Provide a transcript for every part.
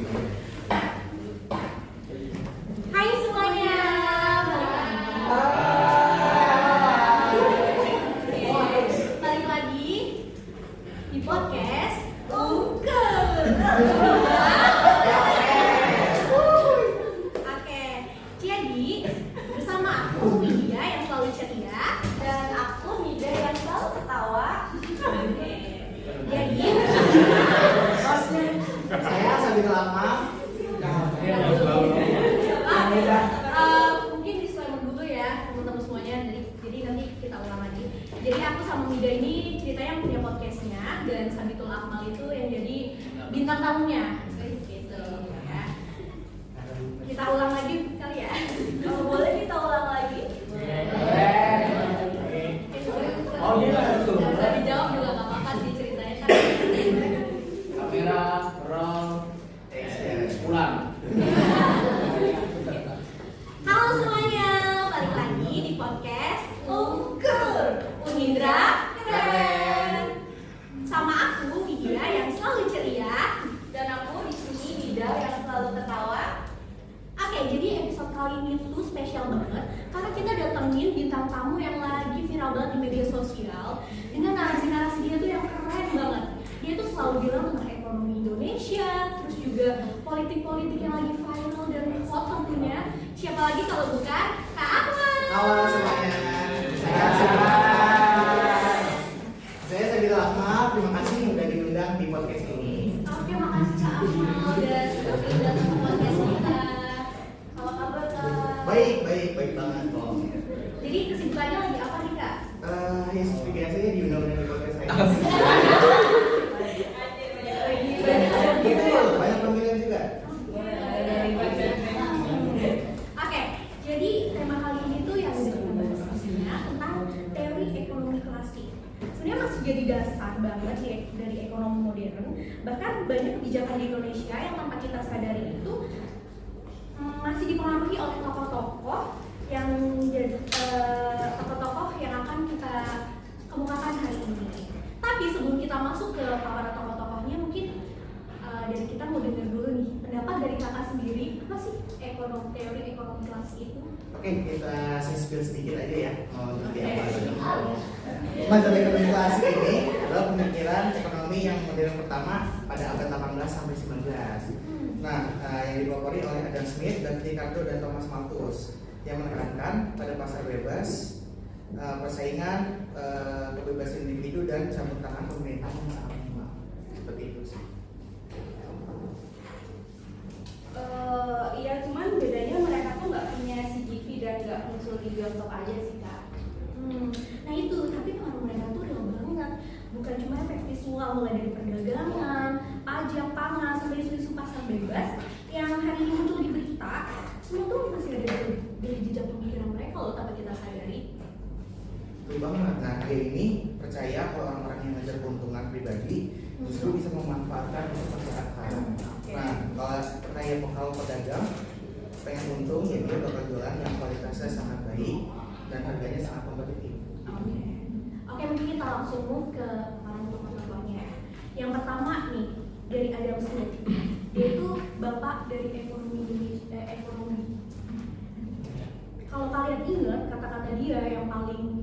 Hai semuanya, balik lagi di podcast Ungkel. Oke, jadi bersama aku Widya yang selalu ceria Dan aku Nida yang selalu ketawa. Jadi Saya sambil lama. mungkin disclaimer dulu ya teman-teman semuanya. Jadi nanti kita ulang lagi. Jadi aku sama Mida ini ceritanya punya podcastnya dan Sabitul Akmal itu yang jadi bintang tamunya. Gitu ya. Kita ulang lagi kali ya. Kalau boleh kita ulang lagi. Oh iya tuh. Nggak usah dijawab juga nggak apa-apa sih ceritanya kan. Kamera, roll, action, pulang. Halo semuanya, balik lagi di podcast Ungkel Unindra Keren. Sama aku Widya yang selalu ceria. Dan aku di sini Nida yang selalu ketawa. Oke, jadi episode kali ini tuh spesial banget karena kita datengin bintang tamu yang lagi viral banget di media sosial dengan narasi-narasi dia tuh yang keren banget. Dia tuh selalu bilang tentang ekonomi Indonesia, terus juga politik-politik yang lagi viral dan hot tentunya. Siapa lagi kalau bukan Kak Akmal. Halo semuanya. Saya sambil lama. Terima kasih udah diundang di podcast ini. Oke, makasih Kak Akmal udah sudah datang ke podcast kita. Apa kabar Kak? Baik banget kok. Jadi kesibukannya lagi apa nih Kak? Ya seperti biasanya diundang-undang di podcast saya. Gitu, banyak panggilan juga. Oke, jadi tema kali ini tuh yang udah kita bahas pastinya tentang teori ekonomi klasik. Sebenarnya masih jadi dasar banget ya dari ekonomi modern. Bahkan banyak kebijakan di Indonesia yang tanpa kita sadari itu masih dipengaruhi oleh tokoh-tokoh yang tokoh-tokoh yang akan kita kemukakan hari ini. Tapi sebelum kita masuk ke para tokoh-tokohnya, mungkin dari kita mau dengar dulu nih pendapat dari kakak sendiri, apa sih teori ekonomi klasik itu? Oke, kita spill sedikit aja ya. Mau seperti apa? Oke. Materi ekonomi klasik ini adalah pemikiran ekonomi yang modern pertama pada abad 18 sampai 19. Nah, yang dipelopori oleh Adam Smith, Ricardo dan Thomas Malthus yang menekankan pada pasar bebas, persaingan, kebebasan individu dan campur tangan pemerintah yang minimal. Seperti itu sih. Iya, cuman bedanya mereka tuh nggak punya CGV dan nggak muncul di bioskop aja sih Kak. Nah itu, tapi pengaruh mereka tuh real banget. Bukan cuma efek visual mulai dari perdagangan, pajak, pangan, sampai isu-isu pasar bebas yang hari ini muncul di berita. Semua tuh masih ada dari jejak pemikiran mereka loh tanpa kita sadari. Betul banget. Nah, hari ini percaya kalau orang-orang yang ngejar keuntungan pribadi justru bisa memanfaatkan untuk masyarakat. Nah, kalau pedagang pengen untung, ya dia bakal jualan yang kualitasnya sangat baik dan harganya sangat kompetitif. Oke, mungkin kita langsung move ke para tokoh-tokohnya. Yang pertama nih dari Adam Smith. Dia itu bapak dari ekonomi. Kalau kalian ingat kata-kata dia yang paling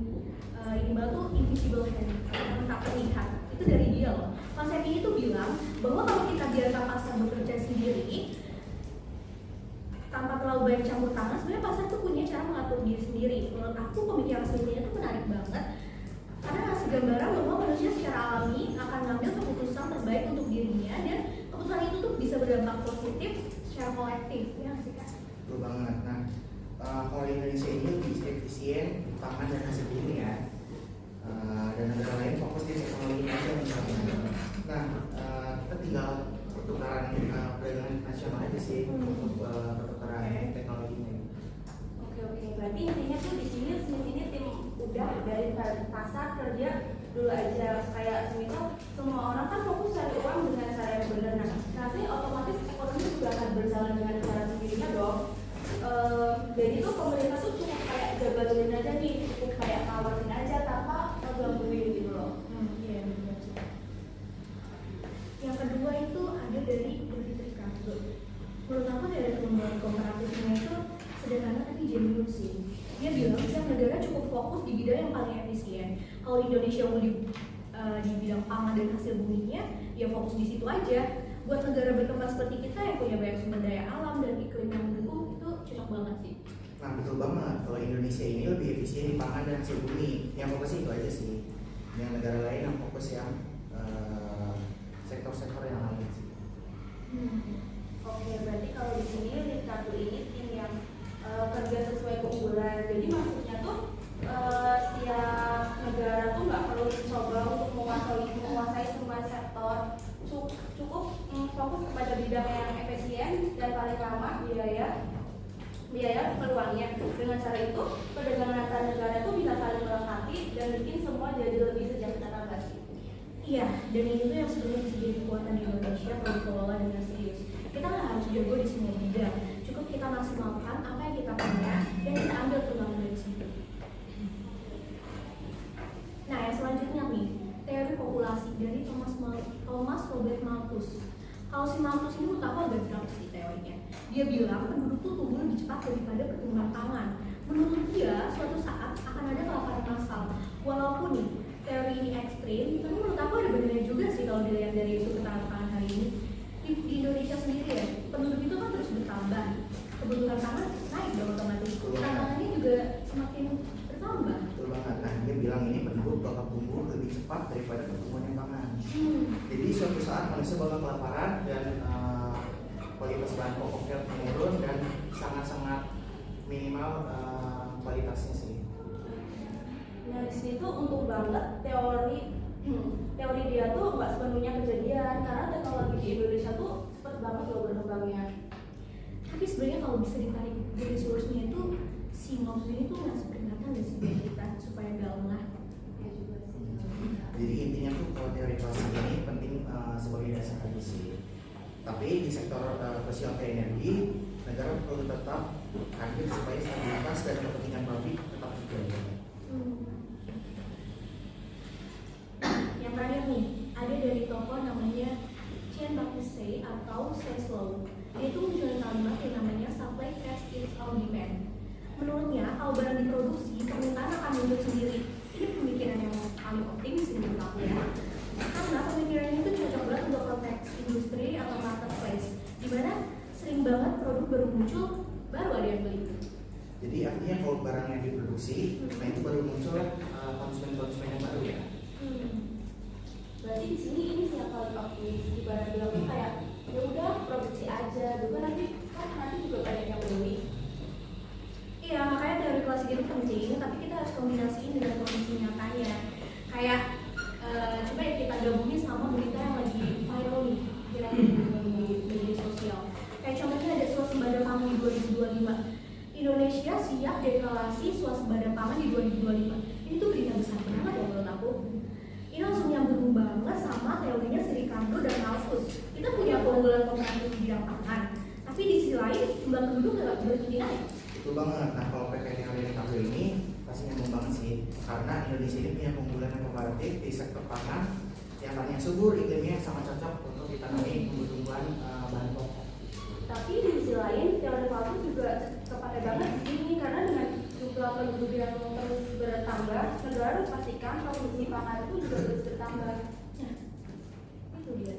ini banget tuh invisible hand, yang tak terlihat. Itu dari dia loh. Konsep ini tuh bilang bahwa kalau kita biarkan pasar bekerja sendiri tanpa terlalu banyak campur tangan, sebenarnya pasar tuh punya cara mengatur diri sendiri. Menurut aku pemikiran sebelumnya tuh menarik banget karena ngasih gambaran bahwa manusia secara alami akan mengambil keputusan terbaik untuk dirinya dan keputusan itu tuh bisa berdampak positif secara kolektif. Ya nggak sih Kak? Betul banget. Nah, kalau Indonesia ini lebih efisien pangan dan hasil bumi ya. Dan negara lain fokus di teknologi aja misalnya. Nah, kita tinggal pertukaran perdagangan internasional aja sih untuk pertukaran teknologinya. Oke, berarti intinya tuh di sini Smith ini tim udah dari pasar kerja dulu aja. Kayak semisal semua orang kan fokus cari uang dengan cara yang benar. Nah, nanti otomatis ekonomi juga akan berjalan dengan cara sendirinya dong. Jadi tuh pemerintah tuh cukup kayak jaga-jagain aja nih, cukup kayak tawarin aja tanpa ngegangguin gitu loh. Iya benar. Yang kedua itu ada dari David Ricardo. Menurut aku dari pengembangan komparatifnya itu sederhana tapi jenius sih. Dia bilang setiap negara cukup fokus di bidang yang paling efisien. Kalau Indonesia mau di bidang pangan dan hasil buminya, ya fokus di situ aja. Buat negara berkembang seperti kita yang punya banyak sumber daya alam dan iklim yang mendukung, itu cocok banget sih. Nah betul banget, kalau Indonesia ini lebih efisien di pangan dan hasil bumi. Yang fokus itu aja sih. Yang negara lain yang fokus yang sektor-sektor yang lain sih. Oke, berarti kalau di sini di kartu ini tim yang kerja sesuai keunggulan. Jadi maksudnya tuh setiap negara tuh nggak perlu coba untuk menguasai semua sektor. Cukup fokus kepada bidang yang efisien dan paling lama biaya peluangnya. Dengan cara itu perdagangan antar negara itu bisa saling melengkapi dan bikin semua jadi lebih sejahtera nggak sih? Iya, dan ini tuh yang sebenarnya bisa jadi kekuatan di Indonesia kalau dikelola dengan serius. Kita nggak harus jago di semua bidang, cukup kita maksimalkan apa yang kita punya dan kita ambil peluang dari situ. Nah, yang selanjutnya nih, teori populasi dari Thomas Robert Malthus. Kalau si Malthus ini menurut aku agak drama sih teorinya. Dia bilang penduduk tuh tumbuh lebih cepat daripada pertumbuhan pangan. Menurut dia, suatu saat akan ada kelaparan massal. Walaupun nih, teori ini ekstrim, tapi menurut aku ada benarnya juga sih kalau dilihat dari isu ketahanan pangan hari ini. Di Indonesia sendiri ya, penduduk itu kan terus bertambah. Kebutuhan pangan naik dong otomatis. Tantangannya juga semakin bertambah. Betul banget. Nah dia bilang ini penduduk bakal tumbuh lebih cepat daripada pertumbuhan pangan. Jadi suatu saat manusia bakal kelaparan dan kualitas bahan pokoknya menurun dan sangat-sangat minimal kualitasnya sih. Nah di sini tuh untuk banget teori dia tuh nggak sepenuhnya kejadian karena teknologi di Indonesia tuh cepet banget loh berkembangnya. Tapi sebenarnya kalau bisa ditarik dari source-nya itu si Malthus ini tuh ngasih peringatan nggak sih buat kita supaya nggak lengah? Ya juga sih. Jadi intinya tuh kalau teori klasik ini penting sebagai dasar aja sih. Tapi di sektor fosil kayak energi, negara perlu tetap hadir supaya stabilitas dan kepentingan publik tetap terjaga. Yang terakhir nih, ada dari tokoh namanya Jean-Baptiste atau Ceslow. Dia itu munculin kalimat yang namanya supply cash is all demand. Menurutnya, kalau barang diproduksi, permintaan akan muncul sendiri. Ini pemikiran yang paling optimis menurut aku ya. Karena pemikiran ini tuh cocok banget untuk konteks industri atau marketplace, di mana sering banget produk baru muncul, baru ada yang beli. Jadi artinya kalau barang yang diproduksi, nah itu baru muncul konsumen-konsumen yang baru ya. Berarti di sini ini sih yang paling optimis. Ibarat bilangnya kayak ya udah produksi aja, dulu nanti juga banyak yang beli. Iya, makanya teori klasik itu penting, tapi kita harus kombinasiin dengan kondisi nyatanya. Kayak coba ya kita gabungin sama berita yang lagi viral nih, di media sosial. Kayak contohnya ada swasembada pangan di 2025. Indonesia siap deklarasi swasembada pangan di 2025. Ini tuh berita besar banget ya menurut aku. Ini langsung nyambung banget sama teorinya Srikando dan Malthus. Kita punya keunggulan komparatif di bidang pangan, tapi di sisi lain jumlah penduduk nggak berhenti naik. Betul banget. Nah kalau pakai teori Ricardo ini pasti nyambung banget sih, karena Indonesia ini punya keunggulan yang komparatif di sektor pangan yang tadinya subur, iklimnya sangat cocok untuk ditanami tumbuh-tumbuhan bahan pokok. Tapi di sisi lain teori Malthus juga kepake banget di sini karena dengan jumlah penduduk yang terus bertambah, negara harus pastikan produksi pangan itu juga terus bertambah. Nah, itu dia.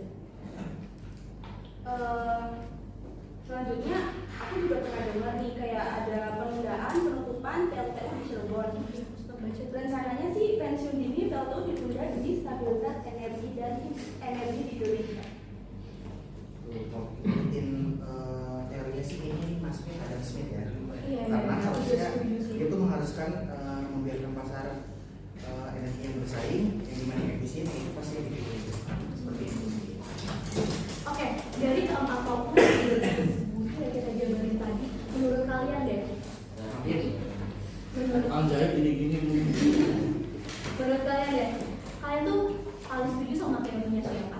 Selanjutnya aku juga pernah dengar nih kayak ada penundaan penutupan PLTU di Cirebon. Rencananya sih pensiun dini PLTU ditunda demi stabilitas energi dan energi di Indonesia. Kalau ikutin teorinya sih ini masuknya Adam Smith ya. Iya, Karena iya, harusnya setuju sih. itu mengharuskan membiarkan pasar energi yang bersaing, yang dimana efisien itu pasti yang dipilih. Seperti itu sih. Oke, dari keempat topik yang kita jabarin tadi, menurut kalian deh, Anjay gini-gini menurut kalian deh, kalian tuh paling setuju sama teorinya siapa?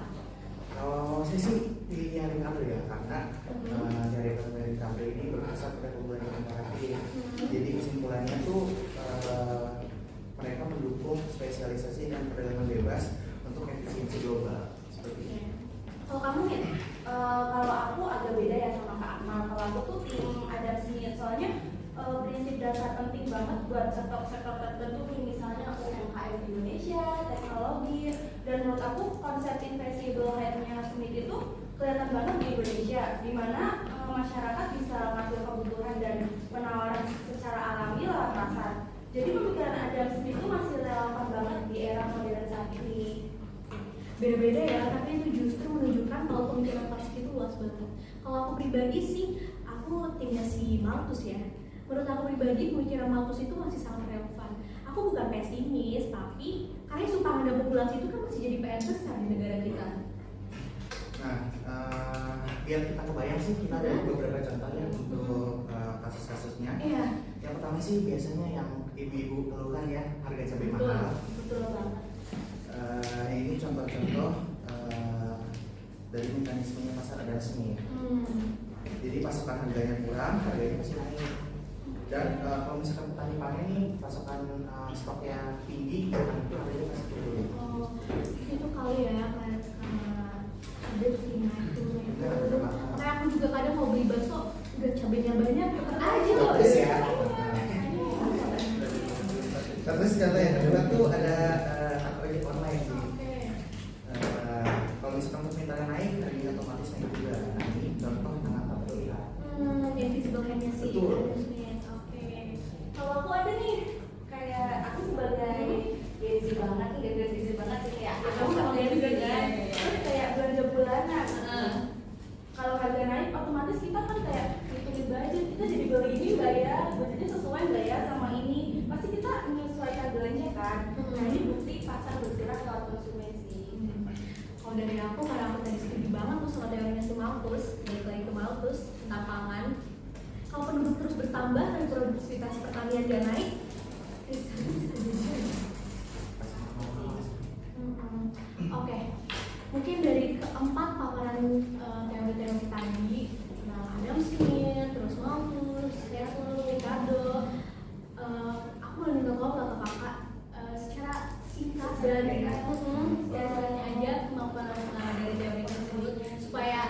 Kalau saya sih pilihnya Ricardo ya, karena dari Ricardo ini berdasar pada keunggulan komparatif. Jadi kesimpulannya tuh mereka mendukung spesialisasi dan perdagangan bebas untuk efisiensi global seperti itu. Kalau kamu ya? Kalau aku agak beda ya sama Kak aku tuh tim Adam Smith, soalnya prinsip dasar penting banget buat sektor-sektor tertentu, misalnya UMKM di Indonesia, teknologi, dan menurut aku konsep invisible hand-nya Smith itu kelihatan banget di Indonesia, di mana masyarakat bisa mengatur kebutuhan dan penawaran secara alami lewat pasar. Jadi pemikiran Adam Smith itu masih relevan banget di era modern saat ini. Beda-beda ya, tapi itu justru menunjukkan kalau pemikiran klasik itu luas banget. Kalau aku pribadi sih, aku timnya si Malthus ya. Menurut aku pribadi, pemikiran Malthus itu masih sangat relevan. Aku bukan pesimis, tapi karena sumbangan dan populasi itu kan masih jadi PR besar di negara kita. Nah, biar kita kebayang sih, kita ada beberapa contohnya untuk kasus-kasusnya. Iya. Yang pertama sih biasanya yang ibu-ibu keluhan ya, harga cabai Betul, mahal. betul banget. Ini contoh-contoh dari mekanismenya pasar Adam Smith. Jadi pasokan harganya kurang, harganya masih naik. Dan kalau misalkan petani panen nih, pasokan stoknya tinggi, nah itu harganya masih turun. Oh, itu kali ya, kayak ada sih naik turun itu. Kayak aku juga kadang mau beli bakso, udah cabenya banyak, tetap aja loh. Terus ya. Terus contoh yang kedua tuh ada ojek online sih. Kalau misalkan permintaan naik, harganya otomatis naik juga. Nah ini contoh mengapa terlihat. Invisible hand-nya sih. Betul. Oke. Kalau aku ada nih, kayak aku sebagai Gen Z banget nih, Gen Z banget sih kayak aku sama Gen Z kan. Terus kayak belanja bulanan. Kalau harga naik, otomatis kita kan kayak ngitungin budget, kita jadi beli ini nggak ya, budgetnya sesuai nggak ya sama ini. Pasti kita menyesuaikan belanja kan. Nah ini bukti pasar bergerak lewat konsumen sih. Kalau dari aku, karena aku tadi setuju banget tuh sama teorinya si Malthus, balik lagi ke Malthus tentang pangan. Kalau penduduk terus bertambah dan produktivitas pertanian gak naik, Oke, mungkin dari keempat paparan teori-teori tadi, nah Adam Smith, terus Malthus, Tesla, Ricardo, aku mau minta tolong ke kakak secara singkat dan biasanya aja kemampuan dari teori tersebut supaya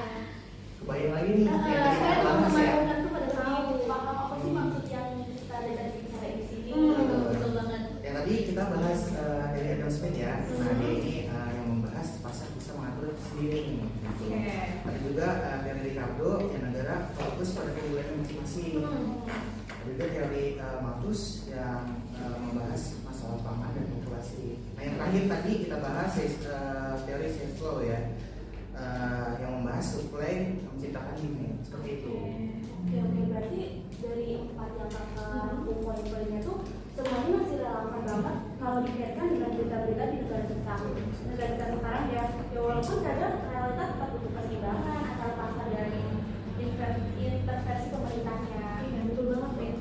Kebayang lagi nih, yang tadi saya kita bahas ya. teman-teman tuh pada tahu Paham apa sih maksud yang kita dari bicara di sini? betul banget. Yang tadi kita bahas dari Adam Smith ya. Nah dia ini yang membahas pasar bisa mengatur sendiri nih. Gitu. Oke. Ada juga dari Ricardo yang negara fokus pada keunggulan masing-masing. Ada juga teori Malthus yang membahas masalah pangan dan populasi. Nah yang terakhir tadi kita bahas teori Seslow ya. Yang membahas supply menciptakan demand seperti itu. Oke, berarti dari empat yang kakak poin-poinnya tuh semuanya masih relevan banget kalau dikaitkan dengan berita-berita di negara kita. Negara kita sekarang ya walaupun kadang realita tetap butuh pertimbangan antara pasar dan intervensi pemerintahnya. Iya betul banget Ben.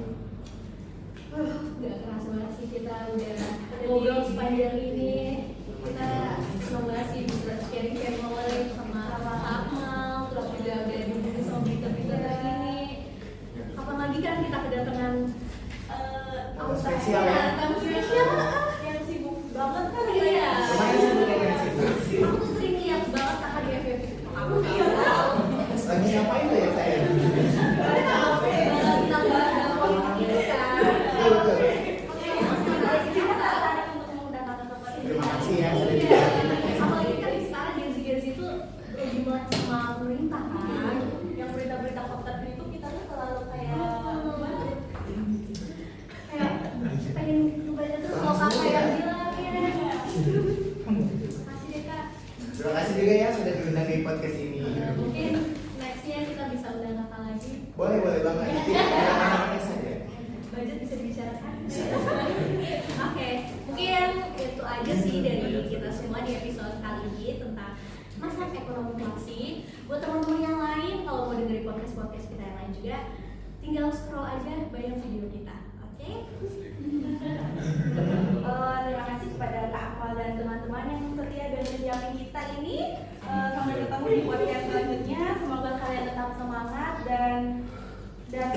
Gak kerasa banget sih kita udah ngobrol sepanjang ini. Kita senang banget sih bisa sharing-sharing knowledge sama Akmal, terus juga udah dibungkus sama berita-berita ini. Kapan lagi kan kita kedatangan Tamu spesial ya. Tamu spesial Yang sibuk banget kan Iya. Kemarin saya juga yang sibuk. Aku tuh sering lihat banget kakak di FFP. Aku Iya tahu. Lagi ngapain tuh ya saya? Karena tahu kita bahas dalam politik ini kan. Betul betul. Kita tertarik untuk mengundang kakak-kakak ini. Terima kasih ya sudah Iya. didatangkan. Apalagi kan sekarang Gen Z itu lebih melek sama pemerintah kan. Yang berita-berita konten itu kita tuh selalu kayak Kayak pengen ngebaca terus kalau kakak yang bilang ya. Makasih deh kak. Terima kasih juga ya sudah diundang di podcast ini. Mungkin nextnya kita bisa undang kakak lagi. Boleh banget. Silakan saja. Budget bisa dibicarakan. Oke, mungkin itu aja sih dari kita semua di episode kali ini tentang masa ekonomi klasik. Buat teman-teman yang lain, kalau mau dengerin podcast kita yang lain juga, tinggal scroll aja banyak video kita. Oke?